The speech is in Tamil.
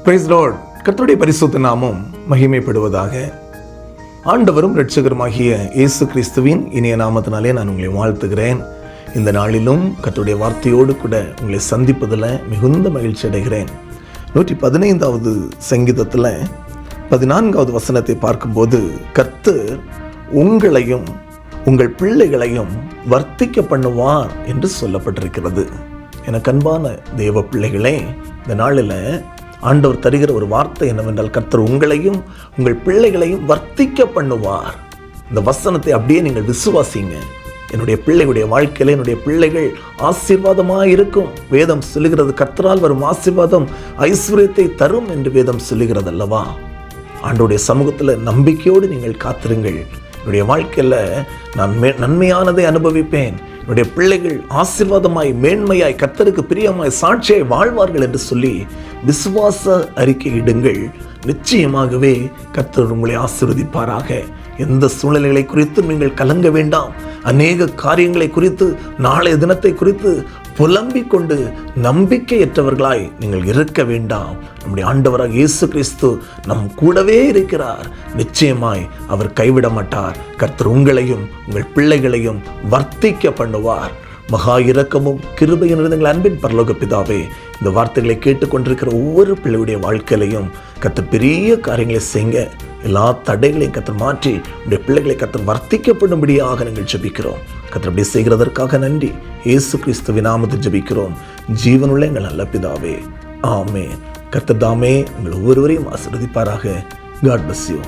Price Lord. கர்த்தருடைய பரிசுத்த நாமம் மகிமைப்படுவதாக. ஆண்டவரும் இரட்சகருமாகிய இயேசு கிறிஸ்துவின் இனிய நாமத்தினாலே நான் உங்களை வாழ்த்துகிறேன். இந்த நாளிலும் கர்த்தருடைய வார்த்தையோடு கூட உங்களை சந்திப்பதில் மிகுந்த மகிழ்ச்சி அடைகிறேன். 115வது சங்கீதத்தில் 14வது வசனத்தை பார்க்கும்போது, கர்த்தர் உங்களையும் உங்கள் பிள்ளைகளையும் வர்த்திக்க பண்ணுவார் என்று சொல்லப்பட்டிருக்கிறது. எனக்கு அன்பான தேவ பிள்ளைகளே, இந்த நாளில் ஆண்டவர் தருகிற ஒரு வார்த்தை என்னவென்றால், கர்த்தர் உங்களையும் உங்கள் பிள்ளைகளையும் வர்த்திக்க பண்ணுவார். இந்த வசனத்தை அப்படியே நீங்கள் விசுவாசிங்க. என்னுடைய பிள்ளைகளுடைய வாழ்க்கையில் என்னுடைய பிள்ளைகள் ஆசீர்வாதமாக இருக்கும். வேதம் சொல்லுகிறது, கர்த்தரால் வரும் ஆசீர்வாதம் ஐஸ்வர்யத்தை தரும் என்று வேதம் சொல்லுகிறது அல்லவா? ஆண்டவருடைய சமூகத்தில் நம்பிக்கையோடு நீங்கள் காத்திருங்கள். என்னுடைய வாழ்க்கையில் நான் நன்மையானதை அனுபவிப்பேன். என்னுடைய பிள்ளைகள் ஆசீர்வாதமாய், மேன்மையாய், கர்த்தருக்கு பிரியமாய், சாட்சியாய் வாழ்வார்கள் என்று சொல்லி விசுவாச அறிக்கையிடுங்கள். நிச்சயமாகவே கர்த்தர் உங்களை ஆசீர்வதிப்பாராக. எந்த சூழ்நிலைகளை குறித்து நீங்கள் கலங்க வேண்டாம். அநேக காரியங்களை குறித்து, நாளைய தினத்தை குறித்து புலம்பிக் கொண்டு நம்பிக்கையற்றவர்களாய் நீங்கள் இருக்க வேண்டாம். நம்முடைய ஆண்டவராக இயேசு கிறிஸ்து நம் கூடவே இருக்கிறார். நிச்சயமாய் அவர் கைவிட மாட்டார். கர்த்தர் உங்களையும் உங்கள் பிள்ளைகளையும் வர்த்திக்க பண்ணுவார். மகா இரக்கமும் கிருபையும் நிறைந்த எங்கள் அன்பின் பரலோக பிதாவே, இந்த வார்த்தைகளை கேட்டுக்கொண்டிருக்கிற ஒவ்வொரு பிள்ளையுடைய வாழ்க்கையிலையும் கர்த்தர் பெரிய காரியங்களை செய்யுங்க. எல்லா தடைகளையும் கர்த்தர் மாற்றி உடைய பிள்ளைகளை கர்த்தர் வர்த்திக்கப்படும்படியாக நாங்கள் ஜெபிக்கிறோம். கர்த்தர் அப்படி செய்கிறதற்காக நன்றி. இயேசு கிறிஸ்துவின் நாமத்தில் ஜெபிக்கிறோம் ஜீவனுள்ள எங்கள் நல்ல பிதாவே, ஆமென். கர்த்தர் தாமே உங்கள் ஒவ்வொருவரையும் ஆசீர்வதிப்பாராக. God bless you.